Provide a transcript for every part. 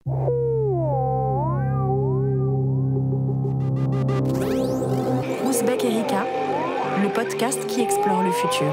Ouzbek Erika, le podcast qui explore le futur.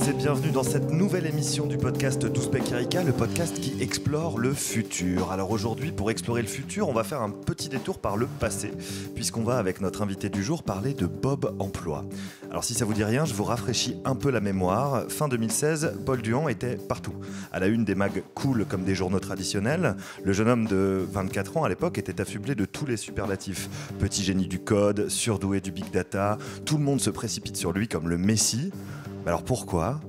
Et bienvenue dans cette nouvelle émission du podcast d'Ouzbek Erika, le podcast qui explore le futur. Alors aujourd'hui, pour explorer le futur, on va faire un petit détour par le passé, puisqu'on va, avec notre invité du jour, parler de Bob Emploi. Alors si ça vous dit rien, je vous rafraîchis un peu la mémoire. Fin 2016, Paul Duhan était partout. À la une des mags cool comme des journaux traditionnels, le jeune homme de 24 ans à l'époque était affublé de tous les superlatifs. Petit génie du code, surdoué du big data, tout le monde se précipite sur lui comme le messie. Alors pourquoi ?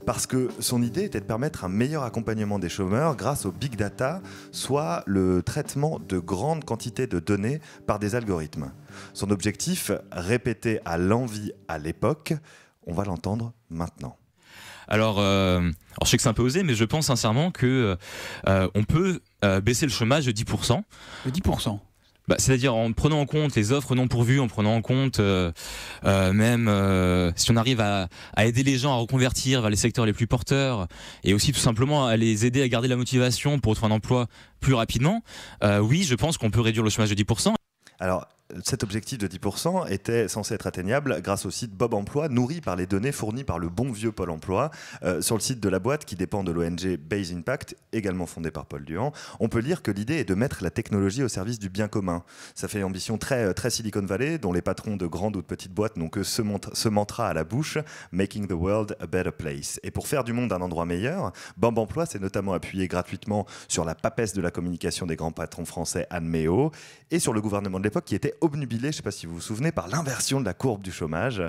Parce que son idée était de permettre un meilleur accompagnement des chômeurs grâce au big data, soit le traitement de grandes quantités de données par des algorithmes. Son objectif, répété à l'envi à l'époque, on va l'entendre maintenant. Alors, je sais que c'est un peu osé, mais je pense sincèrement qu'on peut baisser le chômage de 10%. De 10%. C'est-à-dire en prenant en compte les offres non pourvues, en prenant en compte même si on arrive à aider les gens à reconvertir vers les secteurs les plus porteurs et aussi tout simplement à les aider à garder la motivation pour retrouver un emploi plus rapidement, oui, je pense qu'on peut réduire le chômage de 10%. Alors, cet objectif de 10% était censé être atteignable grâce au site Bob Emploi, nourri par les données fournies par le bon vieux Pôle Emploi. Sur le site de la boîte, qui dépend de l'ONG Base Impact, également fondée par Paul Duhan, on peut lire que l'idée est de mettre la technologie au service du bien commun. Ça fait ambition très Silicon Valley, dont les patrons de grandes ou de petites boîtes n'ont que ce mantra à la bouche, « Making the world a better place ». Et pour faire du monde un endroit meilleur, Bob Emploi s'est notamment appuyé gratuitement sur la papesse de la communication des grands patrons français, Anne Méot, et sur le gouvernement de l'époque qui était obnubilé, je ne sais pas si vous vous souvenez, par l'inversion de la courbe du chômage.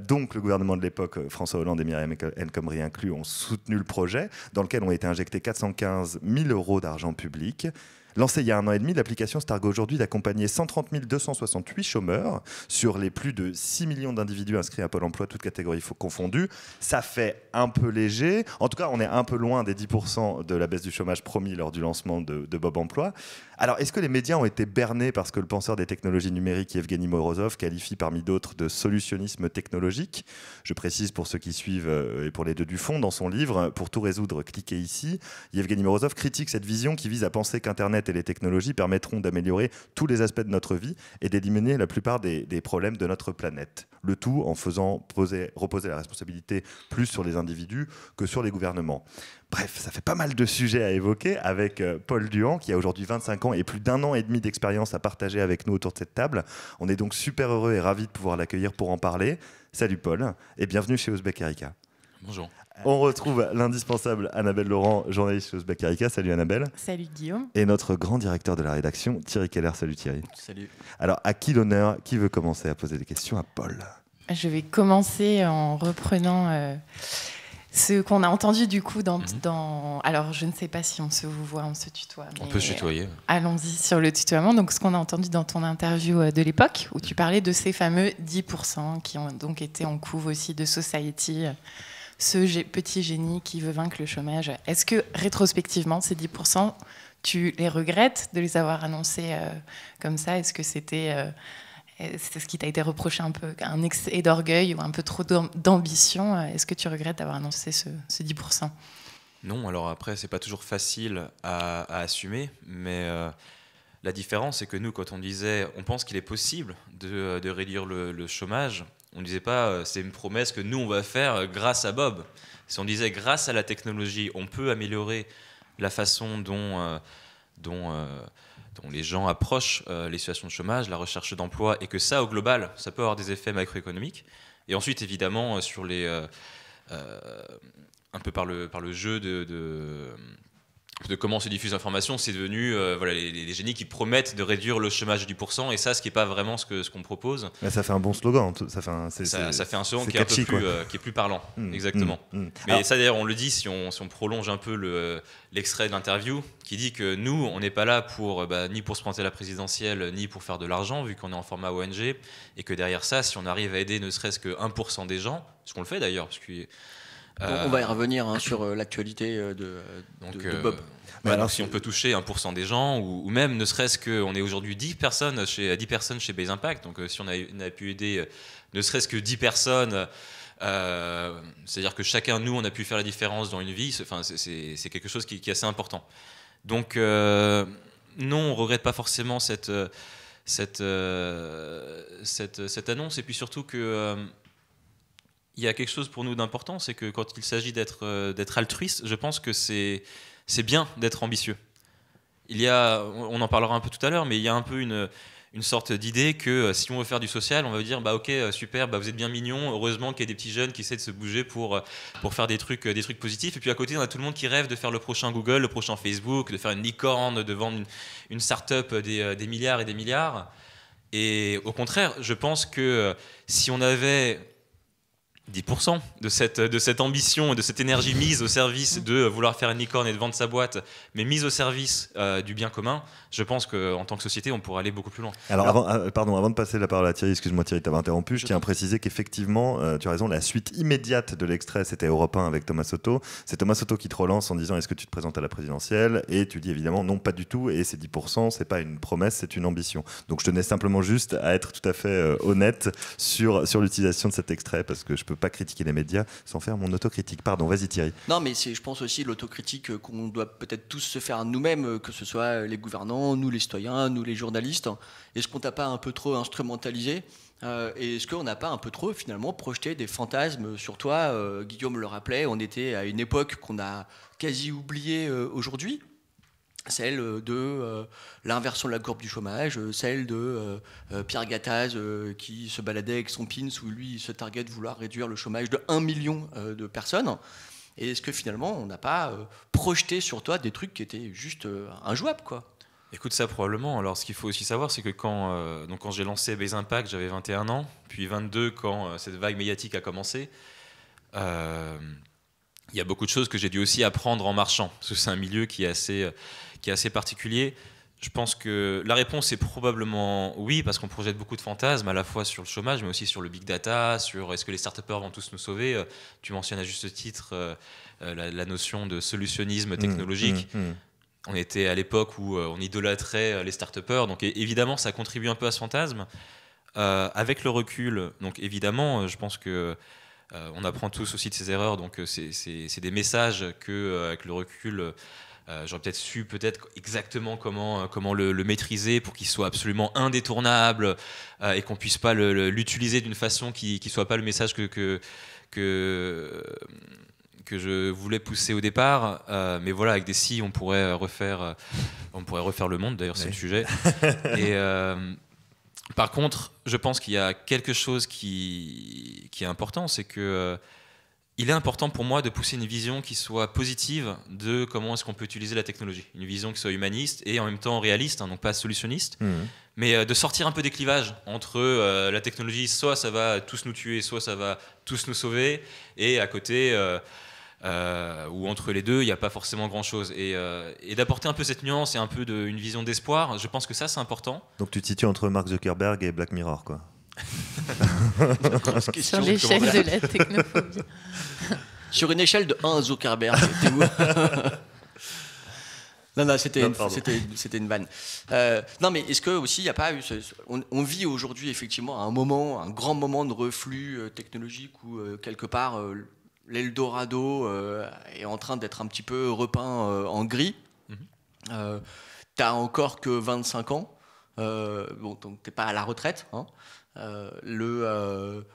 Donc le gouvernement de l'époque, François Hollande et Myriam El Khomri inclus, ont soutenu le projet dans lequel ont été injectés 415 000 € d'argent public. Lancée il y a 1 an et demi, l'application se targue aujourd'hui d'accompagner 130 268 chômeurs sur les plus de 6 millions d'individus inscrits à Pôle emploi, toutes catégories confondues. Ça fait un peu léger. En tout cas, on est un peu loin des 10% de la baisse du chômage promis lors du lancement de Bob Emploi. Alors, est-ce que les médias ont été bernés parce que le penseur des technologies numériques, Evgeny Morozov, qualifie parmi d'autres de solutionnisme technologique ? Je précise pour ceux qui suivent et pour les deux du fond, dans son livre « Pour tout résoudre, cliquez ici », Evgeny Morozov critique cette vision qui vise à penser qu'Internet et les technologies permettront d'améliorer tous les aspects de notre vie et d'éliminer la plupart des problèmes de notre planète. Le tout en faisant reposer la responsabilité plus sur les individus que sur les gouvernements. Bref, ça fait pas mal de sujets à évoquer avec Paul Duhan, qui a aujourd'hui 25 ans et plus d'1 an et demi d'expérience à partager avec nous autour de cette table. On est donc super heureux et ravis de pouvoir l'accueillir pour en parler. Salut Paul, et bienvenue chez Ouzbek Erika. Bonjour. On retrouve l'indispensable Annabelle Laurent, journaliste chez Ouzbek Erika. Salut Annabelle. Salut Guillaume. Et notre grand directeur de la rédaction, Thierry Keller. Salut Thierry. Salut. Alors, à qui l'honneur ? Qui veut commencer à poser des questions à Paul ? Je vais commencer en reprenant ce qu'on a entendu du coup dans... Alors, je ne sais pas si on se voit, on se tutoie. On peut se tutoyer. Allons-y sur le tutoiement. Donc, ce qu'on a entendu dans ton interview de l'époque, où tu parlais de ces fameux 10% qui ont donc été en couve aussi de Society, ce petit génie qui veut vaincre le chômage. Est-ce que, rétrospectivement, ces 10%, tu les regrettes de les avoir annoncés comme ça ? Est-ce que c'est ce qui t'a été reproché un peu, un excès d'orgueil ou un peu trop d'ambition ? Est-ce que tu regrettes d'avoir annoncé ce 10%? Non, alors après, c'est pas toujours facile à assumer, mais la différence, c'est que nous, quand on disait, on pense qu'il est possible de réduire le chômage, on ne disait pas, c'est une promesse que nous, on va faire grâce à Bob. Si on disait, grâce à la technologie, on peut améliorer la façon dont les gens approchent les situations de chômage, la recherche d'emploi, et que ça, au global, ça peut avoir des effets macroéconomiques. Et ensuite, évidemment, sur un peu par le jeu de comment se diffuse l'information, c'est devenu voilà, les génies qui promettent de réduire le chômage de 10%, et ça, ce qui n'est pas vraiment ce qu'on propose. Mais ça fait un bon slogan. Ça fait un slogan qui est catchy, un peu plus, qui est plus parlant. Exactement. Mais alors, ça, d'ailleurs, on le dit si on prolonge un peu l'extrait de l'interview, qui dit que nous, on n'est pas là ni pour se présenter à la présidentielle, ni pour faire de l'argent, vu qu'on est en format ONG, et que derrière ça, si on arrive à aider ne serait-ce que 1% des gens, ce qu'on le fait d'ailleurs, parce que on va y revenir sur l'actualité de Bob. Donc si on peut toucher 1% des gens, ou même ne serait-ce qu'on est aujourd'hui 10 personnes chez Base Impact, donc si on a pu aider ne serait-ce que 10 personnes, c'est-à-dire que chacun de nous, on a pu faire la différence dans une vie, c'est quelque chose qui est assez important. Donc non, on ne regrette pas forcément cette annonce, et puis surtout que... il y a quelque chose pour nous d'important, c'est que quand il s'agit d'être altruiste, je pense que c'est bien d'être ambitieux. On en parlera un peu tout à l'heure, mais il y a un peu une sorte d'idée que si on veut faire du social, on va dire ok, super, vous êtes bien mignons, heureusement qu'il y a des petits jeunes qui essaient de se bouger pour faire des trucs positifs. Et puis à côté, on a tout le monde qui rêve de faire le prochain Google, le prochain Facebook, de faire une licorne, de vendre une start-up des milliards et des milliards. Et au contraire, je pense que si on avait 10% de cette ambition et de cette énergie mise au service de vouloir faire une licorne et de vendre sa boîte, mais mise au service du bien commun, je pense qu'en tant que société, on pourrait aller beaucoup plus loin. Alors, avant de passer la parole à Thierry, excuse-moi Thierry, t'avais interrompu, je tiens à préciser qu'effectivement, tu as raison, la suite immédiate de l'extrait, c'était Europe 1 avec Thomas Soto. C'est Thomas Soto qui te relance en disant est-ce que tu te présentes à la présidentielle, et tu dis évidemment non, pas du tout, et ces 10%, c'est pas une promesse, c'est une ambition. Donc je tenais simplement juste à être tout à fait honnête sur l'utilisation de cet extrait, parce que je peux pas critiquer les médias sans faire mon autocritique. Pardon, vas-y Thierry. Non, mais je pense aussi l'autocritique qu'on doit peut-être tous se faire nous-mêmes, que ce soit les gouvernants, nous les citoyens, nous les journalistes. Est-ce qu'on t'a pas un peu trop instrumentalisé et est-ce qu'on n'a pas un peu trop finalement projeté des fantasmes sur toi Guillaume le rappelait, on était à une époque qu'on a quasi oubliée aujourd'hui, celle de l'inversion de la courbe du chômage, celle de Pierre Gattaz qui se baladait avec son pins où lui il se targuait de vouloir réduire le chômage de 1 million de personnes. Et est-ce que finalement on n'a pas projeté sur toi des trucs qui étaient juste injouables, quoi? Écoute, ça probablement. Alors ce qu'il faut aussi savoir, c'est que quand j'ai lancé Base Impact, j'avais 21 ans, puis 22 quand cette vague médiatique a commencé. Il y a beaucoup de choses que j'ai dû aussi apprendre en marchant, parce que c'est un milieu qui est assez particulier. Je pense que la réponse est probablement oui, parce qu'on projette beaucoup de fantasmes, à la fois sur le chômage, mais aussi sur le big data, sur est-ce que les start-upers vont tous nous sauver. Tu mentionnes à juste titre la notion de solutionnisme technologique. On était à l'époque où on idolâtrait les start-upers, donc évidemment ça contribue un peu à ce fantasme. Avec le recul, donc évidemment, je pense que on apprend tous aussi de ses erreurs, donc c'est des messages que, avec le recul, j'aurais peut-être su exactement comment le maîtriser pour qu'il soit absolument indétournable et qu'on puisse pas l'utiliser d'une façon qui soit pas le message que je voulais pousser au départ. Mais voilà, avec des si, on pourrait refaire le monde. D'ailleurs, c'est le sujet. Et par contre, je pense qu'il y a quelque chose qui est important, c'est que il est important pour moi de pousser une vision qui soit positive de comment est-ce qu'on peut utiliser la technologie. Une vision qui soit humaniste et en même temps réaliste, donc pas solutionniste, mais de sortir un peu des clivages entre la technologie, soit ça va tous nous tuer, soit ça va tous nous sauver, et à côté, ou entre les deux, il n'y a pas forcément grand-chose. Et d'apporter un peu cette nuance et un peu une vision d'espoir, je pense que ça, c'est important. Donc tu te situes entre Mark Zuckerberg et Black Mirror, quoi. Sur l'échelle de la technophobie. Sur une échelle de 1 Zuckerberg, t'es où? Non, c'était une vanne. Non, mais est-ce que aussi il n'y a pas eu on vit aujourd'hui effectivement un grand moment de reflux technologique où quelque part l'Eldorado est en train d'être un petit peu repeint en gris. T'as encore que 25 ans, bon, donc t'es pas à la retraite, hein. Le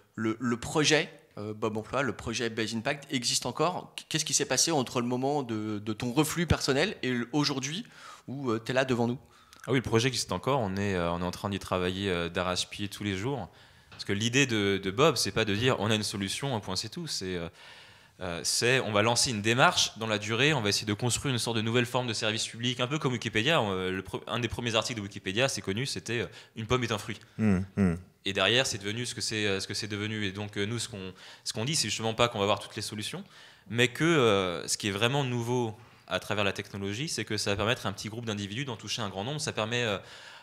projet Bob Emploi, le projet Base Impact existe encore. Qu'est-ce qui s'est passé entre le moment de ton reflux personnel et aujourd'hui où tu es là devant nous? Ah oui, le projet existe encore. On est en train d'y travailler d'arrache-pied tous les jours. Parce que l'idée de Bob, c'est pas de dire on a une solution, un point, c'est tout. C'est on va lancer une démarche dans la durée, on va essayer de construire une sorte de nouvelle forme de service public, un peu comme Wikipédia. Un des premiers articles de Wikipédia, c'est connu, c'était une pomme est un fruit. Et derrière, c'est devenu ce que c'est devenu. Et donc nous, ce qu'on dit, c'est justement pas qu'on va avoir toutes les solutions, mais que ce qui est vraiment nouveau à travers la technologie, c'est que ça va permettre à un petit groupe d'individus d'en toucher un grand nombre. Ça permet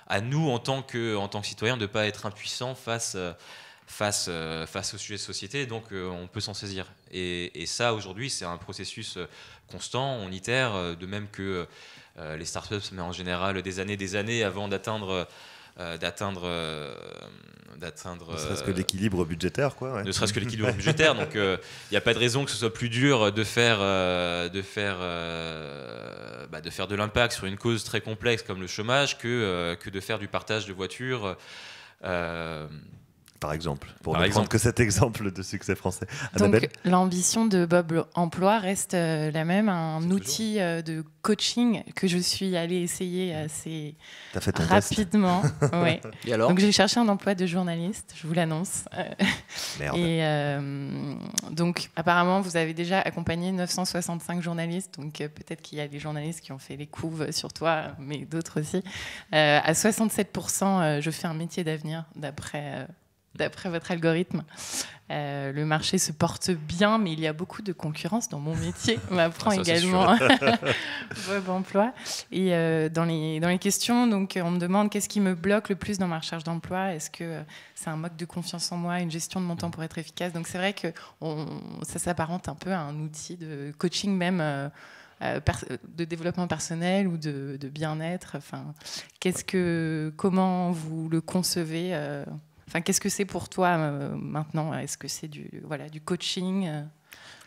à nous, en tant que citoyens, de ne pas être impuissants face au sujet de société, donc on peut s'en saisir. Et ça, aujourd'hui, c'est un processus constant, on itère, de même que les startups se mettent en général des années avant d'atteindre ne serait-ce que l'équilibre budgétaire, quoi. Ouais. Ne serait-ce que l'équilibre budgétaire. Donc, il n'y a pas de raison que ce soit plus dur de faire de l'impact sur une cause très complexe comme le chômage que de faire du partage de voitures. Par exemple, pour ne prendre que cet exemple de succès français. Annabelle ? Donc l'ambition de Bob Emploi reste la même, un outil de coaching que je suis allée essayer assez rapidement. Ouais. Et alors ? Donc j'ai cherché un emploi de journaliste, je vous l'annonce. Merde. Et donc apparemment vous avez déjà accompagné 965 journalistes, donc peut-être qu'il y a des journalistes qui ont fait les couves sur toi, mais d'autres aussi. À 67%, je fais un métier d'avenir d'après votre algorithme. Le marché se porte bien, mais il y a beaucoup de concurrence dans mon métier. On m'apprend également Bob Emploi. Et dans les questions, donc, on me demande qu'est-ce qui me bloque le plus dans ma recherche d'emploi. Est-ce que c'est un manque de confiance en moi, une gestion de mon temps pour être efficace ? Donc c'est vrai que ça s'apparente un peu à un outil de coaching même de développement personnel ou de bien-être. Enfin, comment vous le concevez Enfin, qu'est-ce que c'est pour toi maintenant ? Est-ce que c'est du coaching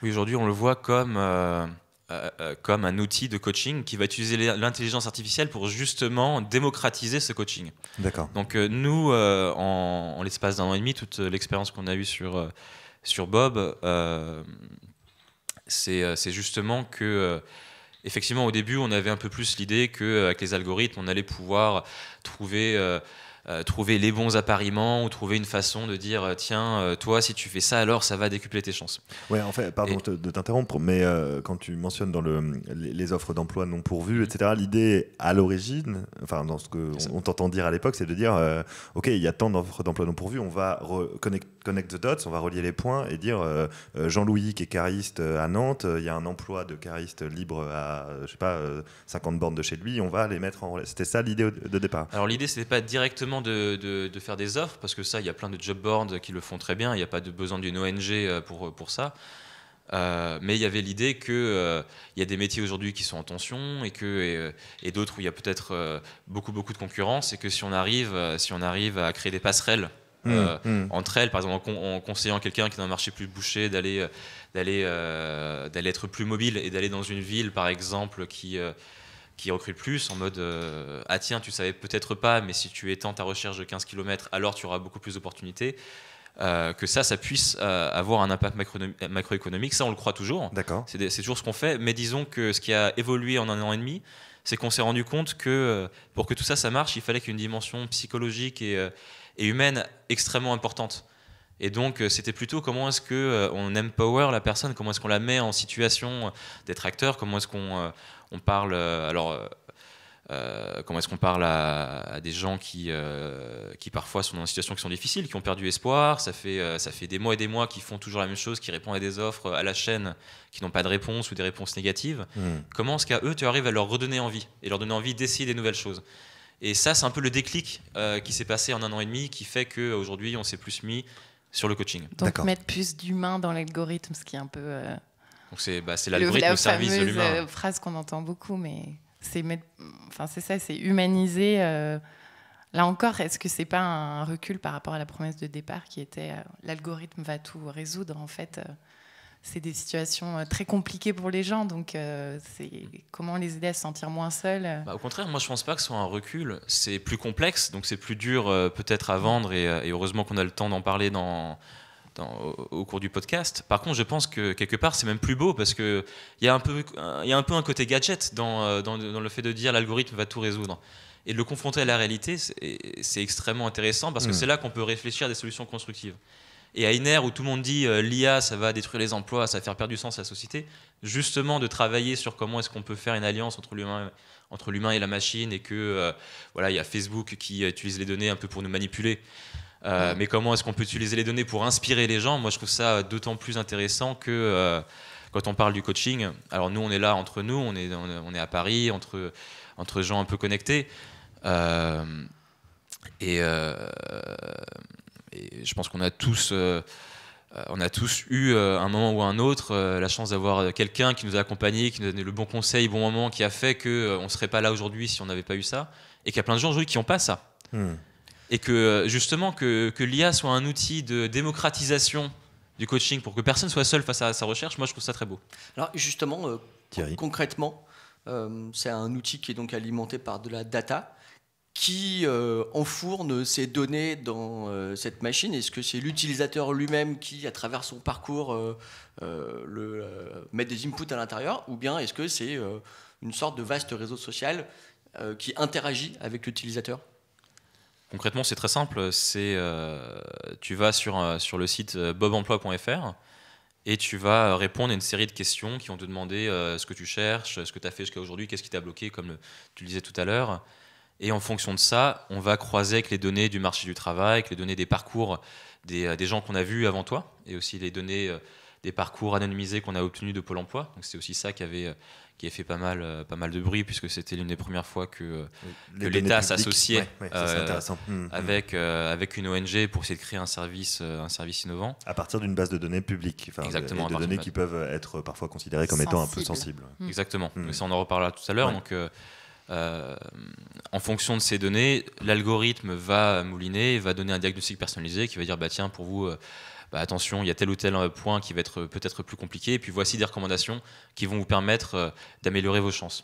Oui, aujourd'hui, on le voit comme un outil de coaching qui va utiliser l'intelligence artificielle pour justement démocratiser ce coaching. D'accord. Donc nous, en l'espace d'un an et demi, toute l'expérience qu'on a eue sur Bob, c'est justement que... effectivement, au début, on avait un peu plus l'idée qu'avec les algorithmes, on allait pouvoir trouver les bons appariements ou trouver une façon de dire tiens, toi, si tu fais ça, alors ça va décupler tes chances. Ouais, en fait, pardon de t'interrompre, mais quand tu mentionnes dans les offres d'emploi non pourvues, etc., l'idée à l'origine, enfin, dans ce qu'on t'entend dire à l'époque, c'est de dire ok, il y a tant d'offres d'emploi non pourvues, on va connect the dots, on va relier les points et dire Jean-Louis qui est cariste à Nantes, il y a un emploi de cariste libre à, 50 bornes de chez lui, on va les mettre en... C'était ça l'idée de départ. Alors l'idée, c'était pas directement de faire des offres, parce que ça, il y a plein de job boards qui le font très bien, il n'y a pas de besoin d'une ONG pour ça. Mais il y avait l'idée qu'il y a des métiers aujourd'hui qui sont en tension et d'autres où il y a peut-être beaucoup de concurrence, et que si on arrive à créer des passerelles entre elles, par exemple en conseillant quelqu'un qui est dans un marché plus bouché d'aller être plus mobile et d'aller dans une ville par exemple qui recrute plus en mode ah tiens, tu savais peut-être pas, mais si tu étends ta recherche de 15 km, alors tu auras beaucoup plus d'opportunités. Que ça puisse avoir un impact macroéconomique, ça on le croit toujours. D'accord. C'est toujours ce qu'on fait, mais disons que ce qui a évolué en un an et demi, c'est qu'on s'est rendu compte que pour que tout ça marche, il fallait qu'il y ait une dimension psychologique et humaine extrêmement importante. Et donc c'était plutôt comment est-ce qu'on empower la personne, comment est-ce qu'on la met en situation d'être acteur, comment est-ce qu'on parle comment est-ce qu'on parle à des gens qui parfois sont dans des situations qui sont difficiles, qui ont perdu espoir, ça fait des mois et des mois qu'ils font toujours la même chose, qui répondent à des offres à la chaîne qui n'ont pas de réponse ou des réponses négatives. Comment est-ce qu'à eux tu arrives à leur redonner envie et leur donner envie d'essayer des nouvelles choses? Et ça, c'est un peu le déclic qui s'est passé en un an et demi, qui fait qu'aujourd'hui on s'est plus mis sur le coaching. Donc mettre plus d'humain dans l'algorithme, ce qui est un peu donc c'est l'algorithme au service de l'humain. La fameuse phrase qu'on entend beaucoup, mais c'est ça, c'est humaniser. Là encore, est-ce que c'est pas un recul par rapport à la promesse de départ qui était l'algorithme va tout résoudre? En fait, c'est des situations très compliquées pour les gens, donc c'est comment les aider à se sentir moins seuls. Au contraire, moi je pense pas que ce soit un recul. C'est plus complexe, donc c'est plus dur peut-être à vendre, et heureusement qu'on a le temps d'en parler au cours du podcast. Par contre, je pense que quelque part c'est même plus beau, parce que il y a un peu un côté gadget dans le fait de dire l'algorithme va tout résoudre, et de le confronter à la réalité, c'est extrêmement intéressant, parce que c'est là qu'on peut réfléchir à des solutions constructives. Et à une ère où tout le monde dit l'IA, ça va détruire les emplois, ça va faire perdre du sens à la société, justement de travailler sur comment est-ce qu'on peut faire une alliance entre l'humain et la machine, et que voilà, il y a Facebook qui utilise les données un peu pour nous manipuler. Mais comment est-ce qu'on peut utiliser les données pour inspirer les gens? Moi, je trouve ça d'autant plus intéressant que quand on parle du coaching, alors nous, on est là entre nous, on est à Paris, entre gens un peu connectés. Et je pense qu'on a tous eu un moment ou un autre la chance d'avoir quelqu'un qui nous a accompagnés, qui nous a donné le bon conseil, bon moment, qui a fait qu'on ne serait pas là aujourd'hui si on n'avait pas eu ça. Et qu'il y a plein de gens aujourd'hui qui n'ont pas ça. Et que justement que l'IA soit un outil de démocratisation du coaching pour que personne soit seul face à sa recherche, moi je trouve ça très beau. Alors justement, concrètement, c'est un outil qui est donc alimenté par de la data qui enfourne ces données dans cette machine. Est-ce que c'est l'utilisateur lui-même qui, à travers son parcours, met des inputs à l'intérieur, ou bien est-ce que c'est une sorte de vaste réseau social qui interagit avec l'utilisateur? Concrètement, c'est très simple. Tu vas sur le site bobemploi.fr et tu vas répondre à une série de questions qui vont te demander ce que tu cherches, ce que tu as fait jusqu'à aujourd'hui, qu'est-ce qui t'a bloqué, comme tu le disais tout à l'heure. Et en fonction de ça, on va croiser avec les données du marché du travail, avec les données des parcours des gens qu'on a vus avant toi, et aussi les données des parcours anonymisés qu'on a obtenus de Pôle emploi. Donc c'est aussi ça qui avait fait pas mal de bruit, puisque c'était l'une des premières fois que l'État s'associait avec une ONG pour essayer de créer un service innovant. À partir d'une base de données publique, exactement, de données qui peuvent être parfois considérées comme étant un peu sensibles. Exactement, donc ça on en reparlera tout à l'heure. Donc, en fonction de ces données, l'algorithme va mouliner, va donner un diagnostic personnalisé qui va dire tiens, pour vous, attention, il y a tel ou tel point qui va être peut-être plus compliqué, et puis voici des recommandations qui vont vous permettre d'améliorer vos chances.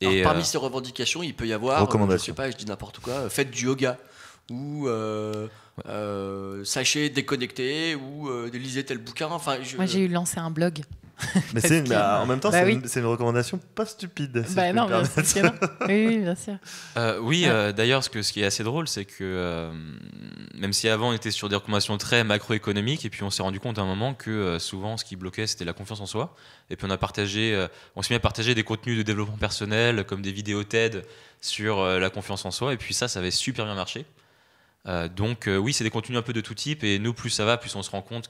Alors, parmi ces revendications, il peut y avoir, je sais pas, je dis n'importe quoi, faites du yoga, ou sachez déconnecter, ou lisez tel bouquin. Moi, j'ai eu lancé un blog. Mais en même temps, c'est une recommandation pas stupide. Si non, bien sûr que non. Oui, bien sûr. D'ailleurs, ce qui est assez drôle, c'est que même si avant on était sur des recommandations très macroéconomiques, et puis on s'est rendu compte à un moment que souvent ce qui bloquait, c'était la confiance en soi. Et puis on s'est mis à partager des contenus de développement personnel, comme des vidéos TED sur la confiance en soi. Et puis ça avait super bien marché. Donc oui, c'est des contenus un peu de tout type. Et nous, plus ça va, plus on se rend compte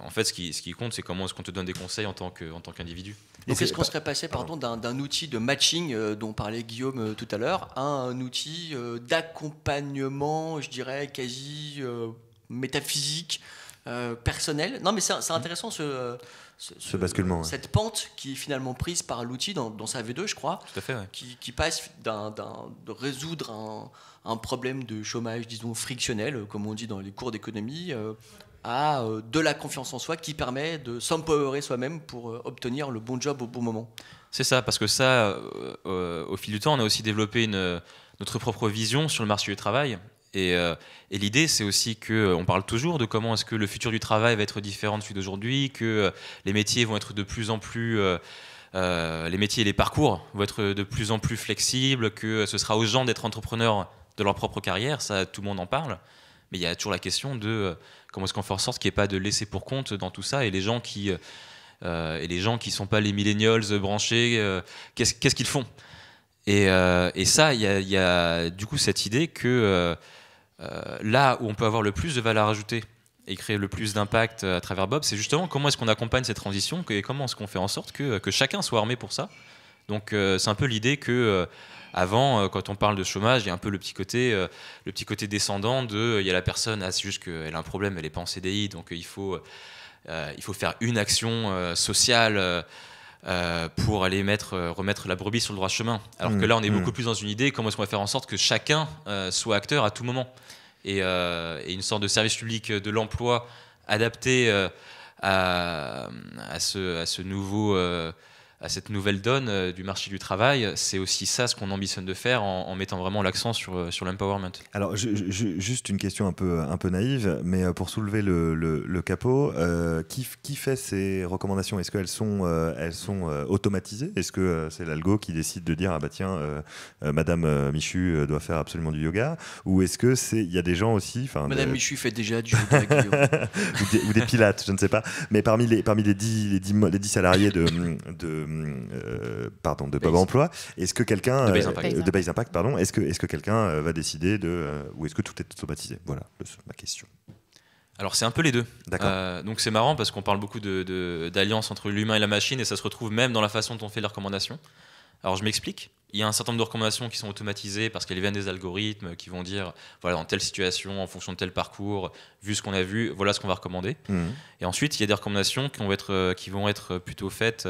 en fait, ce qui compte, c'est comment est-ce qu'on te donne des conseils en tant qu'individu. Donc, est-ce qu'on serait passé d'un outil de matching dont parlait Guillaume tout à l'heure à un outil d'accompagnement, je dirais, quasi métaphysique, personnel? Non, mais c'est intéressant ce basculement. Cette pente qui est finalement prise par l'outil dans sa V2, je crois, tout à fait, qui passe de résoudre un problème de chômage, disons, frictionnel, comme on dit dans les cours d'économie, à de la confiance en soi qui permet de s'empowerer soi-même pour obtenir le bon job au bon moment. C'est ça, parce que ça, au fil du temps, on a aussi développé notre propre vision sur le marché du travail. Et l'idée, c'est aussi qu'on parle toujours de comment est-ce que le futur du travail va être différent de celui d'aujourd'hui, que les métiers vont être de plus en plus... les métiers et les parcours vont être de plus en plus flexibles, que ce sera aux gens d'être entrepreneurs de leur propre carrière, ça, tout le monde en parle. Mais il y a toujours la question de comment est-ce qu'on fait en sorte qu'il n'y ait pas de laisser pour compte dans tout ça, et les gens qui sont pas les millennials branchés, qu'est-ce qu'ils font? Et ça, il y a du coup cette idée que là où on peut avoir le plus de valeur ajoutée et créer le plus d'impact à travers Bob, c'est justement comment est-ce qu'on accompagne cette transition, et comment est-ce qu'on fait en sorte que chacun soit armé pour ça. Donc c'est un peu l'idée que avant, quand on parle de chômage, il y a un peu le petit côté descendant de, il y a la personne, c'est juste qu'elle a un problème, elle n'est pas en CDI, donc il faut faire une action sociale pour aller remettre la brebis sur le droit chemin. Alors que là, on est beaucoup plus dans une idée, comment est-ce qu'on va faire en sorte que chacun soit acteur à tout moment, et une sorte de service public de l'emploi adapté à ce nouveau à cette nouvelle donne du marché du travail. C'est aussi ça ce qu'on ambitionne de faire en mettant vraiment l'accent sur l'empowerment. Alors, juste une question un peu naïve, mais pour soulever le capot, qui fait ces recommandations? Est-ce qu'elles sont automatisées? Est-ce que c'est l'algo qui décide de dire ah bah tiens, Madame Michu doit faire absolument du yoga? Ou est-ce que il y a des gens aussi, Madame Michu fait déjà du yoga, Guillaume. ou des pilates, je ne sais pas. Mais parmi les 10 salariés de Bob Emploi, est-ce que quelqu'un de Base Impact, pardon, est-ce que quelqu'un va décider ou est-ce que tout est automatisé? Voilà ma question. Alors c'est un peu les deux. D'accord. Donc c'est marrant parce qu'on parle beaucoup d'alliance entre l'humain et la machine et ça se retrouve même dans la façon dont on fait les recommandations. Alors je m'explique. Il y a un certain nombre de recommandations qui sont automatisées parce qu'elles viennent des algorithmes qui vont dire voilà, dans telle situation, en fonction de tel parcours, vu ce qu'on a vu, voilà ce qu'on va recommander. Et ensuite il y a des recommandations qui vont être plutôt faites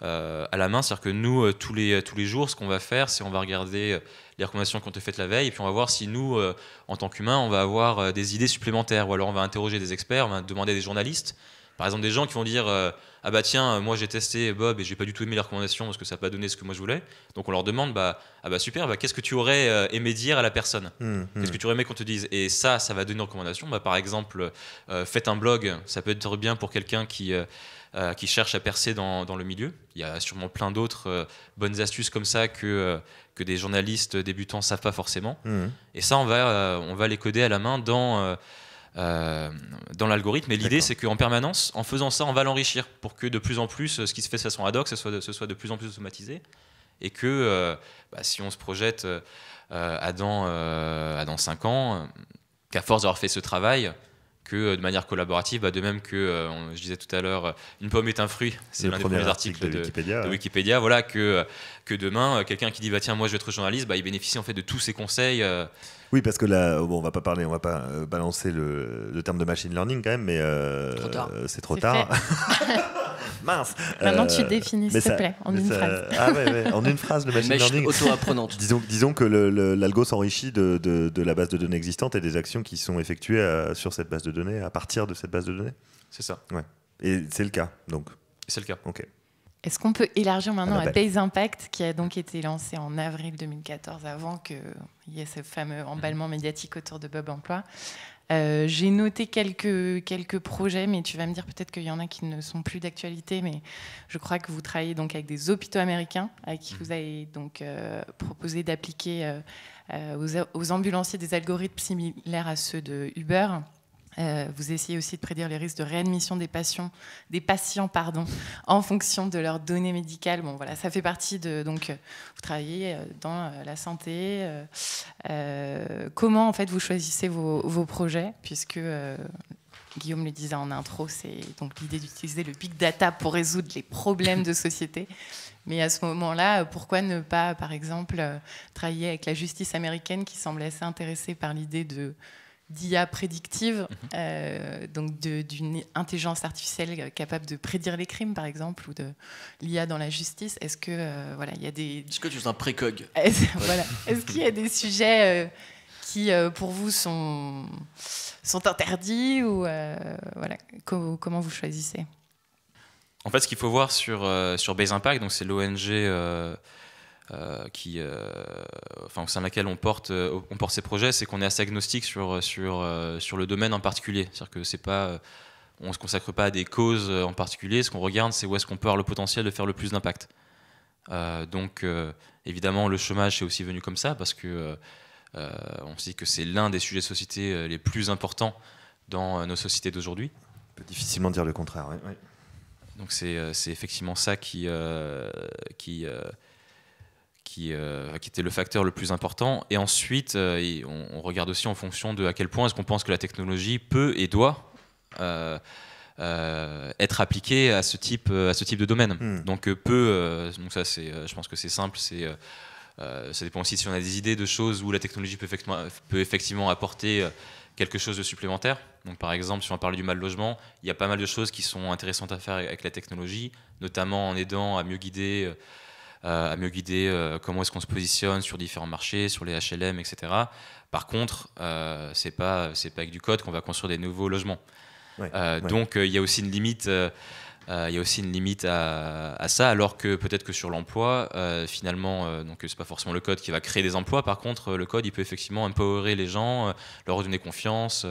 à la main, c'est-à-dire que nous, tous les jours, ce qu'on va faire, c'est on va regarder les recommandations qui ont été faites la veille, et puis on va voir si nous, en tant qu'humains, on va avoir des idées supplémentaires, ou alors on va interroger des experts, on va demander à des journalistes, par exemple des gens qui vont dire ah bah tiens, moi j'ai testé Bob et j'ai pas du tout aimé les recommandations parce que ça n'a pas donné ce que moi je voulais, donc on leur demande ah bah super, qu'est-ce que tu aurais aimé dire à la personne, qu'est-ce que tu aurais aimé qu'on te dise, et ça va donner une recommandation. Par exemple, faites un blog, ça peut être bien pour quelqu'un qui cherche à percer dans le milieu. Il y a sûrement plein d'autres bonnes astuces comme ça que des journalistes débutants ne savent pas forcément. Et ça, on va les coder à la main dans l'algorithme. Et l'idée, c'est qu'en permanence, en faisant ça, on va l'enrichir pour que de plus en plus, ce qui se fait de façon ad hoc, ce soit de plus en plus automatisé. Et que si on se projette à dans 5 ans, qu'à force d'avoir fait ce travail, que de manière collaborative, de même que, je disais tout à l'heure, une pomme est un fruit, c'est l'un des premiers articles de Wikipédia, voilà, que demain, quelqu'un qui dit tiens, moi je vais être journaliste, il bénéficie en fait de tous ces conseils. Oui, parce que là, on va pas balancer le terme de machine learning quand même, mais trop tard. C'est trop tard. Mince. Maintenant, tu définis, s'il te plaît, en une phrase. Ah ouais, en une phrase, le machine learning. Auto-apprenante. Disons que l'algo s'enrichit de la base de données existante et des actions qui sont effectuées sur cette base de données, à partir de cette base de données. C'est ça. Ouais. Et c'est le cas, donc. C'est le cas. Ok. Est-ce qu'on peut élargir maintenant à Base Impact, qui a donc été lancé en avril 2014, avant qu'il y ait ce fameux emballement médiatique autour de Bob Emploi? J'ai noté quelques projets, mais tu vas me dire peut-être qu'il y en a qui ne sont plus d'actualité, mais je crois que vous travaillez donc avec des hôpitaux américains, à qui vous avez donc proposé d'appliquer aux ambulanciers des algorithmes similaires à ceux de Uber. Vous essayez aussi de prédire les risques de réadmission des patients en fonction de leurs données médicales. Bon, voilà, ça fait partie de... Donc, vous travaillez dans la santé. Comment, en fait, vous choisissez vos projets, puisque... Guillaume le disait en intro, c'est donc l'idée d'utiliser le big data pour résoudre les problèmes de société. Mais à ce moment-là, pourquoi ne pas, par exemple, travailler avec la justice américaine qui semble assez intéressée par l'idée d'IA prédictive, donc d'une intelligence artificielle capable de prédire les crimes, par exemple, ou de l'IA dans la justice. Est-ce que il y a des... Est-ce que tu es un précog? Voilà. Est-ce qu'il y a des sujets qui, pour vous, sont interdits ou comment vous choisissez? En fait, ce qu'il faut voir sur Base Impact, donc c'est l'ONG au sein de laquelle on porte ces projets, c'est qu'on est assez agnostique sur le domaine en particulier. C'est-à-dire que c'est pas, on ne se consacre pas à des causes en particulier. Ce qu'on regarde, c'est où est-ce qu'on peut avoir le potentiel de faire le plus d'impact. Donc, évidemment, le chômage, c'est aussi venu comme ça, parce que on se dit que c'est l'un des sujets de société les plus importants dans nos sociétés d'aujourd'hui. On peut difficilement dire le contraire. Oui. Donc, c'est effectivement ça qui était le facteur le plus important. Et ensuite, on regarde aussi en fonction de à quel point est-ce qu'on pense que la technologie peut et doit être appliquée à ce type de domaine. Donc donc ça, je pense que c'est simple. Ça dépend aussi si on a des idées de choses où la technologie peut effectivement apporter quelque chose de supplémentaire. Donc par exemple, si on parle du mal logement, il y a pas mal de choses qui sont intéressantes à faire avec la technologie, notamment en aidant à mieux guider comment est-ce qu'on se positionne sur différents marchés, sur les HLM, etc. Par contre, c'est pas avec du code qu'on va construire des nouveaux logements. Donc il y a aussi une limite Il y a aussi une limite à ça, alors que peut-être que sur l'emploi, finalement, donc c'est pas forcément le code qui va créer des emplois. Par contre, le code, il peut effectivement empowerer les gens, leur donner confiance,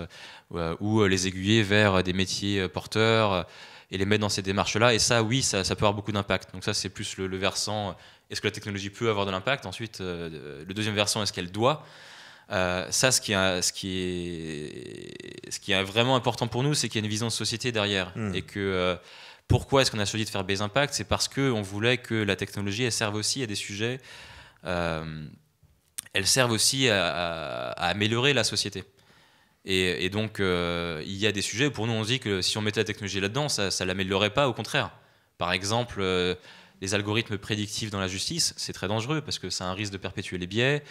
ou les aiguiller vers des métiers porteurs et les mettre dans ces démarches-là. Et ça, oui, ça peut avoir beaucoup d'impact. Donc ça, c'est plus le versant. Est-ce que la technologie peut avoir de l'impact? Ensuite, le deuxième versant, est-ce qu'elle doit? Ça, ce qui est vraiment important pour nous, c'est qu'il y a une vision de société derrière, et que pourquoi est-ce qu'on a choisi de faire Base Impact? C'est parce qu'on voulait que la technologie, elle serve aussi à des sujets, elle serve aussi à améliorer la société. Et donc, il y a des sujets où pour nous, on se dit que si on mettait la technologie là-dedans, ça ne l'améliorerait pas, au contraire. Par exemple, les algorithmes prédictifs dans la justice, c'est très dangereux parce que ça a un risque de perpétuer les biais.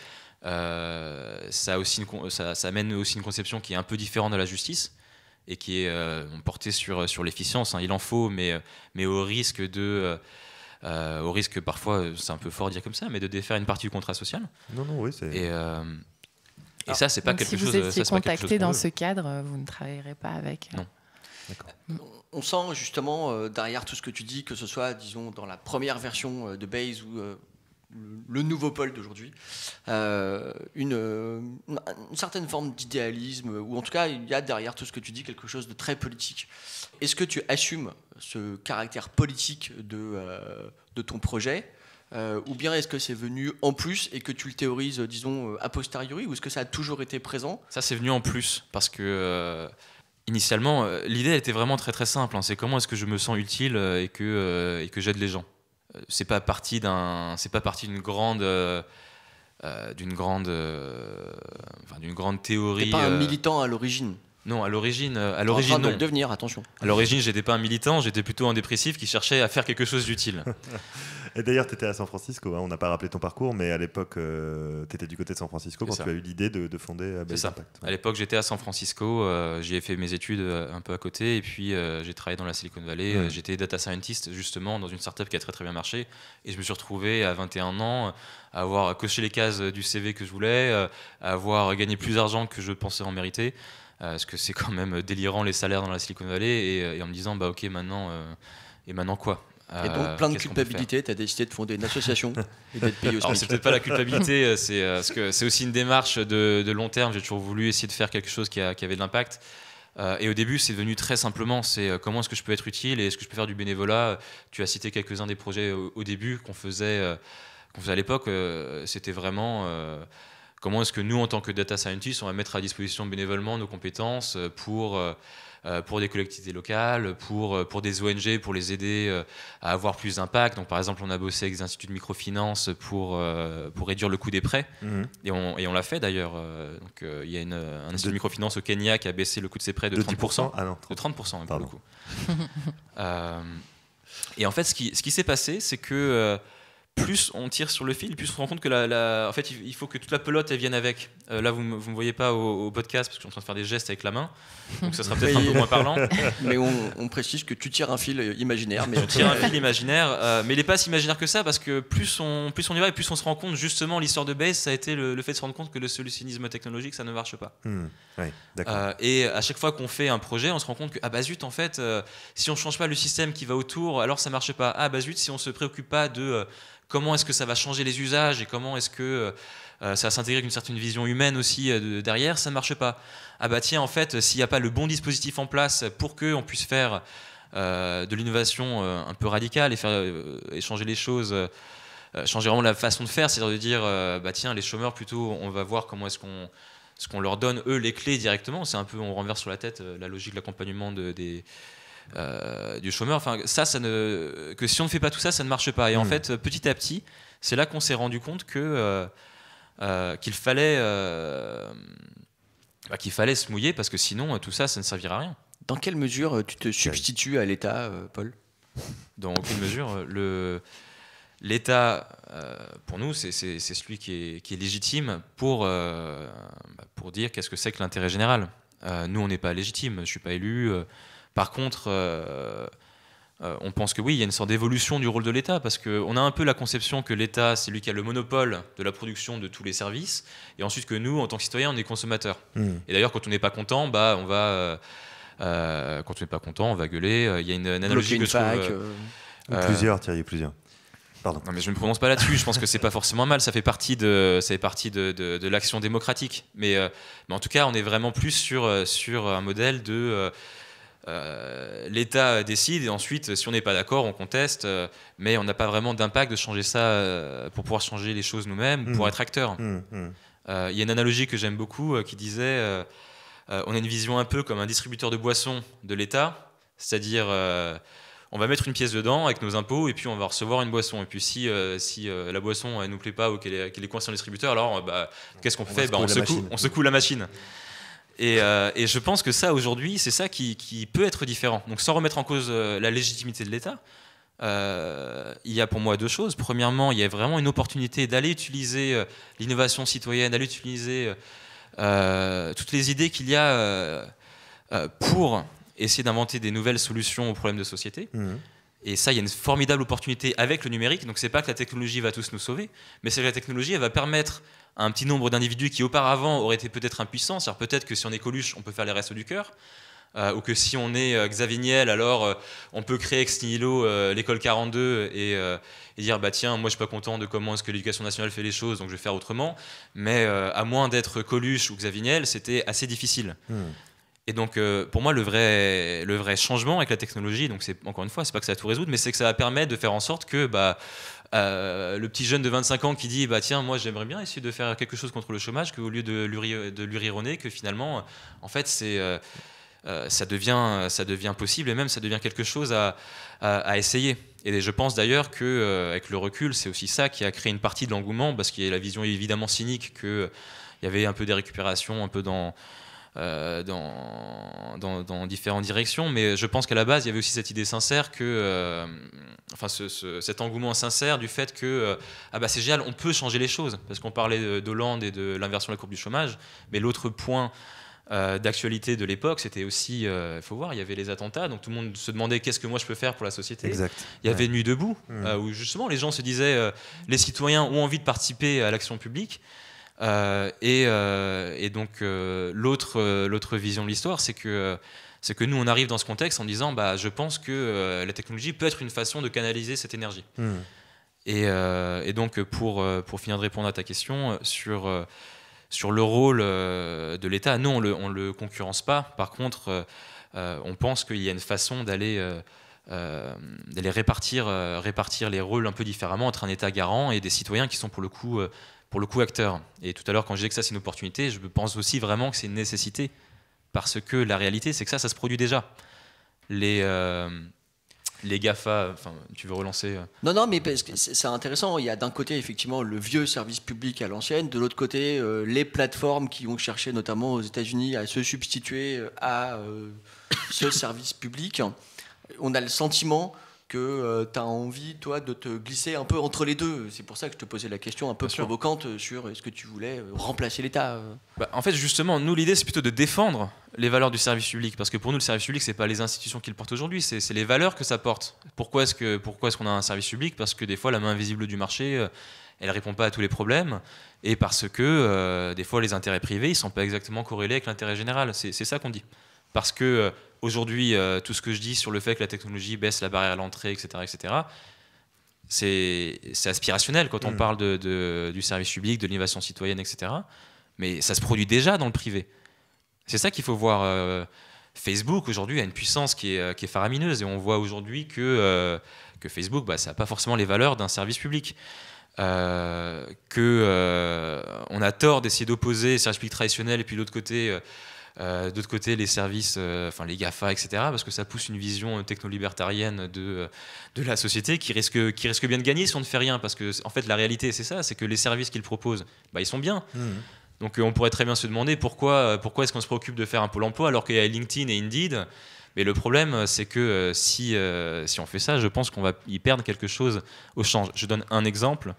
Ça amène aussi une conception qui est un peu différente de la justice et qui est portée sur l'efficience. Il en faut, mais au risque parfois, c'est un peu fort à dire comme ça, mais de défaire une partie du contrat social. Non, oui, c'est... Et ça, c'est pas quelque chose. Si vous étiez contacté dans ce cadre, vous ne travaillerez pas avec. Non. D'accord. On sent justement derrière tout ce que tu dis, que ce soit, disons, dans la première version de Base ou le nouveau pôle d'aujourd'hui, une certaine forme d'idéalisme, ou en tout cas, il y a derrière tout ce que tu dis quelque chose de très politique. Est-ce que tu assumes ce caractère politique de ton projet, ou bien est-ce que c'est venu en plus et que tu le théorises, disons, a posteriori, ou est-ce que ça a toujours été présent? Ça, c'est venu en plus, parce que initialement, l'idée était vraiment très très simple. C'est comment est-ce que je me sens utile et que j'aide les gens. C'est pas parti d'une grande théorie. T'es pas un militant à l'origine. Non, à l'origine, non. non. De le devenir, attention. À l'origine, j'étais pas un militant, j'étais plutôt un dépressif qui cherchait à faire quelque chose d'utile. Et d'ailleurs, tu étais à San Francisco, on n'a pas rappelé ton parcours, mais à l'époque, tu étais du côté de San Francisco quand tu as eu l'idée de fonder Base Impact. À l'époque, j'étais à San Francisco, j'y ai fait mes études un peu à côté, et puis j'ai travaillé dans la Silicon Valley. J'étais data scientist, justement, dans une startup qui a très très bien marché, et je me suis retrouvé à 21 ans à avoir coché les cases du CV que je voulais, à avoir gagné plus d'argent que je pensais en mériter. Parce que c'est quand même délirant les salaires dans la Silicon Valley, et en me disant bah ok, maintenant quoi? Et donc plein de culpabilité, tu as décidé de fonder une association et d'être payé au SMIC. Alors c'est peut-être pas la culpabilité, parce que c'est aussi une démarche de long terme. J'ai toujours voulu essayer de faire quelque chose qui avait de l'impact. Et au début, c'est devenu très simplement, c'est comment est-ce que je peux être utile et est-ce que je peux faire du bénévolat. Tu as cité quelques-uns des projets au début qu'on faisait à l'époque. C'était vraiment comment est-ce que nous, en tant que data scientist, on va mettre à disposition bénévolement nos compétences pour des collectivités locales, pour des ONG, pour les aider à avoir plus d'impact. Donc, par exemple, on a bossé avec des instituts de microfinance pour réduire le coût des prêts. Et on l'a fait d'ailleurs. Il y a un institut de microfinance au Kenya qui a baissé le coût de ses prêts de 30%. Ah non, de 30% même, pour le coup. Et en fait, ce qui s'est passé, c'est que plus on tire sur le fil, plus on se rend compte que en fait, il faut que toute la pelote elle vienne avec. Là, vous me voyez pas au podcast parce que je suis en train de faire des gestes avec la main, donc ça sera peut-être un peu moins parlant. Mais on précise que tu tires un fil imaginaire. Mais je tire un fil imaginaire, mais il n'est pas si imaginaire que ça, parce que plus on y va et plus on se rend compte, justement, l'histoire de Base, ça a été le fait de se rendre compte que le solutionnisme technologique, ça ne marche pas. Oui, d'accord. Et à chaque fois qu'on fait un projet, on se rend compte que, ah bah zut, en fait, si on change pas le système qui va autour, alors ça marche pas. Ah bah zut, si on se préoccupe pas de comment est-ce que ça va changer les usages et comment est-ce que ça va s'intégrer avec une certaine vision humaine aussi derrière, ça ne marche pas. Ah bah tiens, en fait, s'il n'y a pas le bon dispositif en place pour qu'on puisse faire de l'innovation un peu radicale et faire échanger les choses, changer vraiment la façon de faire, c'est-à-dire de dire, bah tiens, les chômeurs, plutôt, on va voir comment est-ce qu'on leur donne, eux, les clés directement. C'est un peu, on renverse sur la tête la logique de l'accompagnement du chômeur. Enfin, que si on ne fait pas tout ça, ça ne marche pas. Et en fait, petit à petit, c'est là qu'on s'est rendu compte qu'il fallait se mouiller, parce que sinon, tout ça, ça ne servira à rien. Dans quelle mesure tu te substitues à l'État, Paul ? Dans aucune mesure. L'État, pour nous, c'est celui qui est légitime pour dire qu'est-ce que c'est que l'intérêt général. Nous, on n'est pas légitime. Je ne suis pas élu. Par contre, on pense que oui, il y a une sorte d'évolution du rôle de l'État, parce qu'on a un peu la conception que l'État, c'est lui qui a le monopole de la production de tous les services, et ensuite que nous, en tant que citoyens, on est consommateurs. Et d'ailleurs, quand on n'est pas content, on va Quand on n'est pas content, on va gueuler. Il y a une analogie que je trouve... Plusieurs, Thierry, plusieurs. Pardon. Non, mais je ne me prononce pas là-dessus. Je pense que c'est pas forcément mal. Ça fait partie de l'action démocratique. Mais en tout cas, on est vraiment plus sur un modèle de l'État décide et ensuite, si on n'est pas d'accord, on conteste. Mais on n'a pas vraiment d'impact de changer ça pour pouvoir changer les choses nous-mêmes, pour être acteur. Il y a une analogie que j'aime beaucoup qui disait on a une vision un peu comme un distributeur de boissons de l'État, c'est-à-dire on va mettre une pièce dedans avec nos impôts et puis on va recevoir une boisson. Et puis si la boisson elle nous plaît pas ou qu'elle est coincée dans le distributeur, alors qu'est-ce qu'on fait ? On secoue la machine. Et je pense que ça aujourd'hui, c'est ça qui peut être différent. Donc sans remettre en cause la légitimité de l'État, il y a pour moi deux choses. Premièrement, il y a vraiment une opportunité d'aller utiliser l'innovation citoyenne, d'aller utiliser toutes les idées qu'il y a pour essayer d'inventer des nouvelles solutions aux problèmes de société. Et ça, il y a une formidable opportunité avec le numérique. Donc c'est pas que la technologie va tous nous sauver, mais c'est que la technologie, elle va permettre à un petit nombre d'individus qui auparavant auraient été peut-être impuissants, c'est-à-dire peut-être que si on est Coluche, on peut faire les restos du cœur, ou que si on est Xavier Niel, alors on peut créer ex nihilo l'école 42 et dire bah tiens, moi je suis pas content de comment est-ce que l'éducation nationale fait les choses, donc je vais faire autrement. Mais à moins d'être Coluche ou Xavier Niel, c'était assez difficile. Et donc, pour moi, le vrai changement avec la technologie, donc c'est encore une fois, c'est pas que ça va tout résoudre, mais c'est que ça va permettre de faire en sorte que le petit jeune de 25 ans qui dit bah tiens, moi j'aimerais bien essayer de faire quelque chose contre le chômage, qu'au lieu de lui rironner, que finalement, en fait, ça devient possible et même ça devient quelque chose à essayer. Et je pense d'ailleurs qu'avec le recul, c'est aussi ça qui a créé une partie de l'engouement, parce qu'il y a la vision évidemment cynique qu'il y avait un peu des récupérations, un peu dans différentes directions, mais je pense qu'à la base il y avait aussi cette idée sincère cet engouement sincère du fait que c'est génial, on peut changer les choses, parce qu'on parlait d'Hollande et de l'inversion de la courbe du chômage, mais l'autre point d'actualité de l'époque, c'était aussi, il faut voir, il y avait les attentats, donc tout le monde se demandait qu'est-ce que moi je peux faire pour la société. Exact. Il y avait Nuit debout, où justement les gens se disaient les citoyens ont envie de participer à l'action publique. Et donc l'autre vision de l'histoire, c'est que nous on arrive dans ce contexte en disant je pense que la technologie peut être une façon de canaliser cette énergie. Et donc pour finir de répondre à ta question sur le rôle de l'État, nous on le concurrence pas. Par contre, on pense qu'il y a une façon d'aller répartir les rôles un peu différemment entre un État garant et des citoyens qui sont pour le coup acteur. Et tout à l'heure, quand je disais que ça c'est une opportunité, je pense aussi vraiment que c'est une nécessité, parce que la réalité c'est que ça se produit déjà. Les GAFA, tu veux relancer Non, mais parce que c'est intéressant. Il y a d'un côté effectivement le vieux service public à l'ancienne, de l'autre côté les plateformes qui ont cherché notamment aux États-Unis à se substituer à ce service public. On a le sentiment que tu as envie, toi, de te glisser un peu entre les deux. C'est pour ça que je te posais la question un peu provocante sur est-ce que tu voulais remplacer l'État En fait, justement, nous, l'idée, c'est plutôt de défendre les valeurs du service public. Parce que pour nous, le service public, c'est pas les institutions qui le portent aujourd'hui, c'est les valeurs que ça porte. Pourquoi est-ce qu'on a un service public ? Parce que des fois, la main invisible du marché, elle répond pas à tous les problèmes. Et parce que, des fois, les intérêts privés, ils sont pas exactement corrélés avec l'intérêt général. C'est ça qu'on dit. Parce que aujourd'hui, tout ce que je dis sur le fait que la technologie baisse la barrière à l'entrée, etc., c'est aspirationnel quand on parle du service public, de l'innovation citoyenne, etc. Mais ça se produit déjà dans le privé. C'est ça qu'il faut voir. Facebook, aujourd'hui, a une puissance qui est faramineuse. Et on voit aujourd'hui que Facebook, ça n'a pas forcément les valeurs d'un service public. On a tort d'essayer d'opposer le service public traditionnel et puis de l'autre côté... les services, les GAFA, etc., parce que ça pousse une vision technolibertarienne de la société qui risque bien de gagner si on ne fait rien, parce que en fait la réalité c'est ça, c'est que les services qu'ils proposent, ils sont bien. Donc on pourrait très bien se demander pourquoi est-ce qu'on se préoccupe de faire un pôle emploi alors qu'il y a LinkedIn et Indeed. Mais le problème c'est que si on fait ça, je pense qu'on va y perdre quelque chose au change. Je donne un exemple.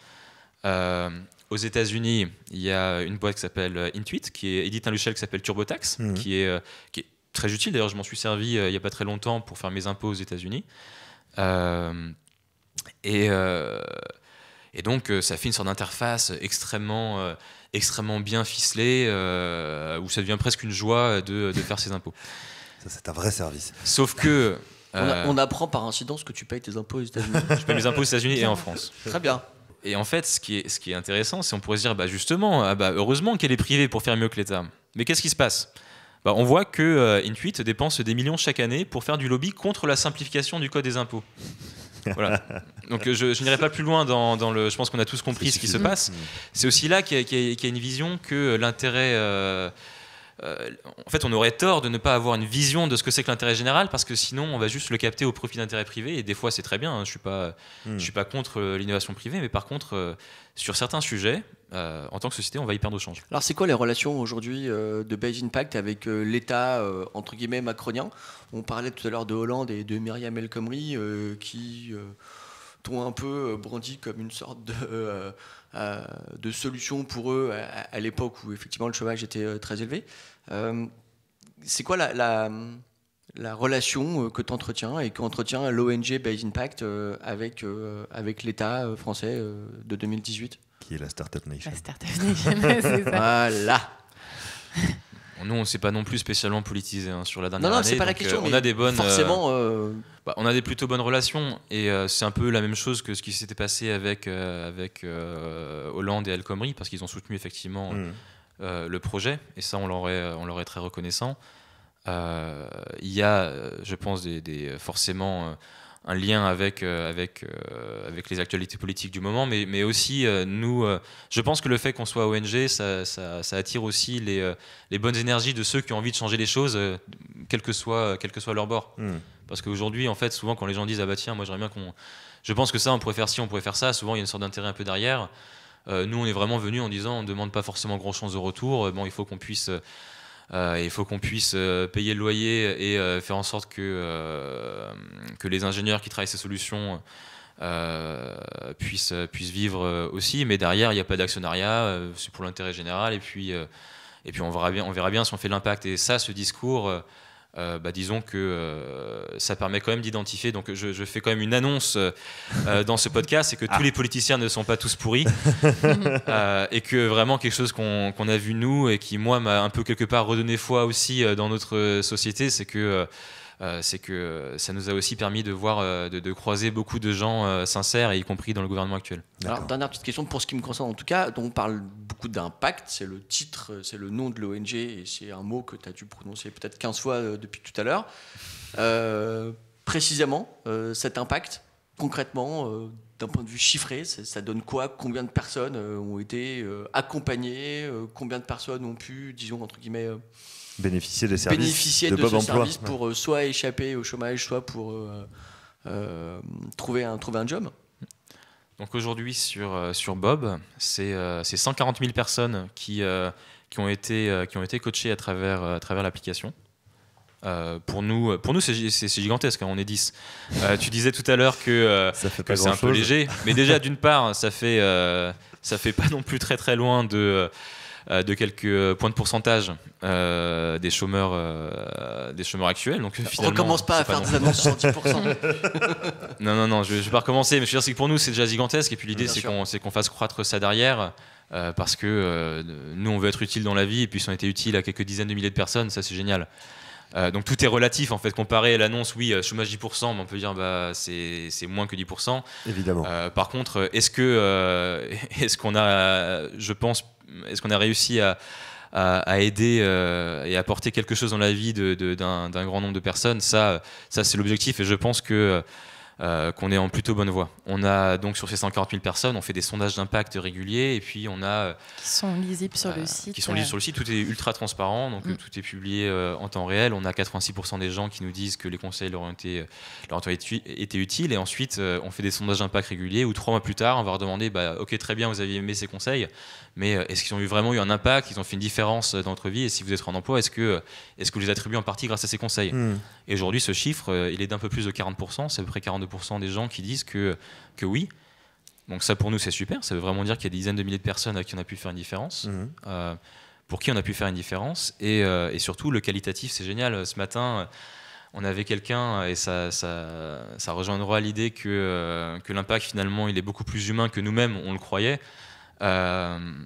Aux États-Unis, il y a une boîte qui s'appelle Intuit, qui édite un logiciel qui s'appelle TurboTax, qui est très utile. D'ailleurs, je m'en suis servi il n'y a pas très longtemps pour faire mes impôts aux États-Unis. Et donc, ça fait une sorte d'interface extrêmement bien ficelée, où ça devient presque une joie de faire ses impôts. Ça, c'est un vrai service. Sauf que... On apprend par incidence que tu payes tes impôts aux États-Unis. Je paye mes impôts aux États-Unis et en France. Très bien. Et en fait, ce qui est intéressant, c'est on pourrait se dire, justement, heureusement qu'elle est privée pour faire mieux que l'État. Mais qu'est-ce qui se passe ? On voit que Intuit dépense des millions chaque année pour faire du lobby contre la simplification du code des impôts. Voilà. Donc je n'irai pas plus loin dans le... Je pense qu'on a tous compris ce qui se passe. C'est aussi là qu'il y a une vision que l'intérêt... en fait, on aurait tort de ne pas avoir une vision de ce que c'est que l'intérêt général, parce que sinon, on va juste le capter au profit d'intérêts privés. Et des fois, c'est très bien. Je suis pas contre l'innovation privée, mais par contre, sur certains sujets, en tant que société, on va y perdre au change. Alors, c'est quoi les relations aujourd'hui de Base Impact avec l'État entre guillemets macronien ? On parlait tout à l'heure de Hollande et de Myriam El Khomri qui t'ont un peu brandi comme une sorte de solution pour eux à l'époque où effectivement le chômage était très élevé. C'est quoi la relation que tu entretiens et qu'entretient l'ONG Base Impact avec l'État français de 2018 ? Qui est la Startup Nation. La Startup Nation, c'est ça. Voilà. Nous, on ne s'est pas non plus spécialement politisé sur la dernière année. Non, année. c'est pas la question. On a des bonnes. Forcément. On a des plutôt bonnes relations et c'est un peu la même chose que ce qui s'était passé avec Hollande et El Khomri, parce qu'ils ont soutenu effectivement le projet, et ça, on leur est très reconnaissant. Il y a, je pense, forcément un lien avec les actualités politiques du moment, mais aussi nous, je pense que le fait qu'on soit ONG, ça attire aussi les bonnes énergies de ceux qui ont envie de changer les choses, quel que soit leur bord. Parce qu'aujourd'hui, en fait, souvent quand les gens disent tiens, moi j'aimerais bien je pense que ça, on pourrait faire ci, on pourrait faire ça, souvent il y a une sorte d'intérêt un peu derrière. Nous, on est vraiment venus en disant on ne demande pas forcément grand chose de retour. Il faut qu'on puisse payer le loyer et faire en sorte que les ingénieurs qui travaillent ces solutions puissent vivre aussi. Mais derrière, il n'y a pas d'actionnariat, c'est pour l'intérêt général. Et puis on verra bien si on fait l'impact. Et ça, ce discours, disons que ça permet quand même d'identifier. Donc je fais quand même une annonce dans ce podcast, c'est que tous les politiciens ne sont pas tous pourris et que vraiment quelque chose qu'on a vu nous et qui moi m'a un peu quelque part redonné foi aussi dans notre société, c'est que ça nous a aussi permis de voir, de croiser beaucoup de gens sincères, y compris dans le gouvernement actuel. Alors, dernière petite question pour ce qui me concerne en tout cas, dont on parle beaucoup d'impact, c'est le titre, c'est le nom de l'ONG et c'est un mot que tu as dû prononcer peut-être 15 fois depuis tout à l'heure. Précisément, cet impact, concrètement, d'un point de vue chiffré, ça donne quoi ? Combien de personnes ont été accompagnées ? Combien de personnes ont pu, disons, entre guillemets, bénéficier des services de Bob ce Emploi service pour soit échapper au chômage, soit pour trouver un job. Donc aujourd'hui sur Bob, c'est 140 000 personnes qui ont été coachées à travers l'application. Pour nous c'est gigantesque, hein, on est 10. Tu disais tout à l'heure que c'est un peu léger, mais déjà d'une part ça fait pas non plus très très loin de quelques points de pourcentage des chômeurs actuels. Donc, on recommence pas à faire des annonces sur 10%. Non, je vais pas recommencer, mais je veux dire, c'est que pour nous c'est déjà gigantesque, et puis l'idée c'est qu'on fasse croître ça derrière, parce que nous on veut être utile dans la vie, et puis si on était utile à quelques dizaines de milliers de personnes, ça c'est génial. Donc tout est relatif en fait, comparé à l'annonce, oui, chômage 10%, mais on peut dire c'est moins que 10%. Évidemment. Par contre, est-ce qu'on a réussi à aider et apporter quelque chose dans la vie d'un grand nombre de personnes, ça c'est l'objectif, et je pense qu'on est en plutôt bonne voie. On a donc sur ces 140 000 personnes, on fait des sondages d'impact réguliers, et puis on a qui sont lisibles sur le site. Qui sont lisibles sur le site, tout est ultra transparent, donc tout est publié en temps réel. On a 86% des gens qui nous disent que les conseils leur ont été utiles, et ensuite on fait des sondages d'impact réguliers où 3 mois plus tard, on va leur demander ok, très bien, vous avez aimé ces conseils, mais est-ce qu'ils ont vraiment eu un impact, ils ont fait une différence dans votre vie, et si vous êtes en emploi, est-ce que vous les attribuez en partie grâce à ces conseils? Et aujourd'hui, ce chiffre, il est d'un peu plus de 40%, c'est à peu près 42% des gens qui disent que oui. Donc ça, pour nous, c'est super, ça veut vraiment dire qu'il y a des dizaines de milliers de personnes à qui on a pu faire une différence, pour qui on a pu faire une différence, et surtout, le qualitatif, c'est génial. Ce matin, on avait quelqu'un, et ça rejoindra l'idée que l'impact, finalement, il est beaucoup plus humain que nous-mêmes, on le croyait. On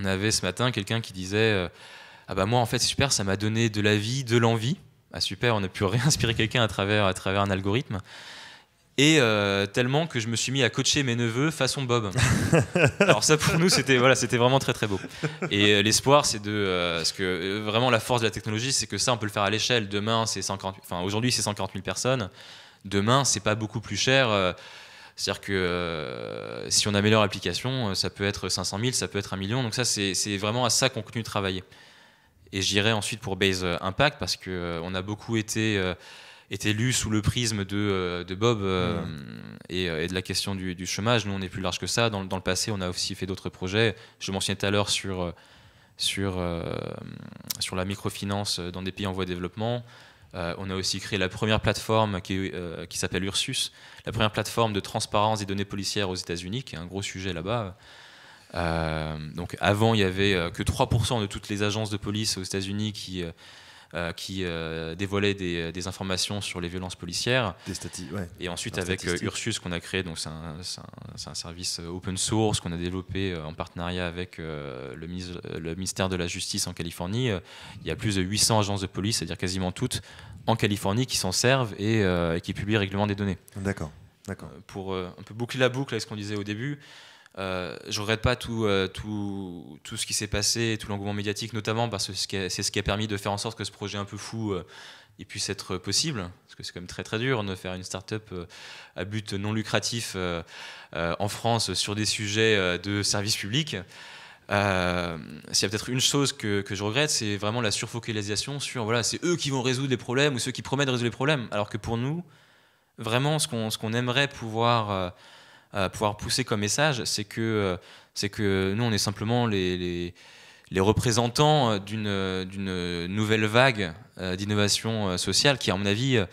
avait ce matin quelqu'un qui disait Ah bah moi en fait c'est super, ça m'a donné de la vie, de l'envie. Ah super, on a pu réinspirer quelqu'un à travers un algorithme. Et tellement que je me suis mis à coacher mes neveux façon Bob. Alors ça pour nous c'était vraiment très très beau. Et l'espoir c'est parce que vraiment la force de la technologie c'est que ça on peut le faire à l'échelle. Demain aujourd'hui c'est 140 000 personnes. Demain c'est pas beaucoup plus cher. C'est-à-dire que si on améliore l'application, ça peut être 500 000, ça peut être 1 million. Donc ça c'est vraiment à ça qu'on continue de travailler. Et j'irai ensuite pour Base Impact parce qu'on a beaucoup été lu sous le prisme de Bob et de la question du chômage. Nous, on est plus large que ça. Dans le passé, on a aussi fait d'autres projets. Je mentionnais tout à l'heure sur la microfinance dans des pays en voie de développement. On a aussi créé la première plateforme qui s'appelle Ursus, la première plateforme de transparence des données policières aux États-Unis, qui est un gros sujet là-bas. Donc avant, il n'y avait que 3% de toutes les agences de police aux États-Unis qui dévoilaient des informations sur les violences policières. Ouais. Et ensuite, avec Ursus qu'on a créé, donc c'est un service open source qu'on a développé en partenariat avec le ministère de la Justice en Californie. Il y a plus de 800 agences de police, c'est-à-dire quasiment toutes en Californie, qui s'en servent et qui publient régulièrement des données. D'accord. Pour un peu boucler la boucle avec ce qu'on disait au début, je regrette pas tout ce qui s'est passé, tout l'engouement médiatique, notamment parce que c'est ce qui a permis de faire en sorte que ce projet un peu fou puisse être possible, parce que c'est quand même très très dur de faire une start-up à but non lucratif en France sur des sujets de service public. S'il y a peut-être une chose que je regrette, c'est vraiment la surfocalisation sur c'est eux qui vont résoudre les problèmes ou ceux qui promettent de résoudre les problèmes, alors que pour nous, vraiment ce qu'on aimerait pouvoir pousser comme message, c'est que nous, on est simplement les représentants d'une nouvelle vague d'innovation sociale qui, à mon avis,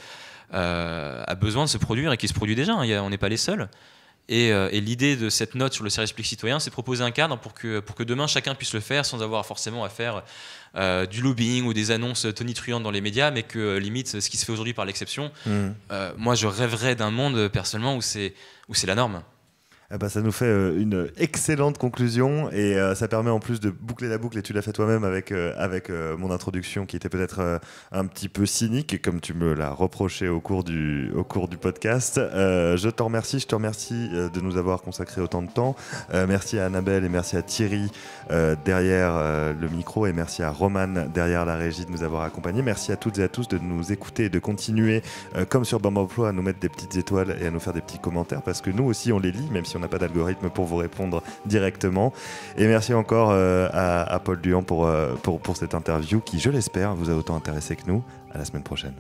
a besoin de se produire et qui se produit déjà. On n'est pas les seuls. Et l'idée de cette note sur le service public citoyen, c'est de proposer un cadre pour que demain, chacun puisse le faire sans avoir forcément à faire du lobbying ou des annonces tonitruantes dans les médias, mais que limite, ce qui se fait aujourd'hui par l'exception, moi, je rêverais d'un monde, personnellement, où c'est la norme. Ça nous fait une excellente conclusion et ça permet en plus de boucler la boucle, et tu l'as fait toi-même avec mon introduction qui était peut-être un petit peu cynique, comme tu me l'as reproché au cours du podcast. Je te remercie de nous avoir consacré autant de temps. Merci à Annabelle et merci à Thierry derrière le micro, et merci à Roman derrière la régie de nous avoir accompagnés. Merci à toutes et à tous de nous écouter et de continuer, comme sur Bob Emploi, à nous mettre des petites étoiles et à nous faire des petits commentaires, parce que nous aussi on les lit, même si on n'a pas d'algorithme pour vous répondre directement. Et merci encore à Paul Duhan pour cette interview qui, je l'espère, vous a autant intéressé que nous. À la semaine prochaine.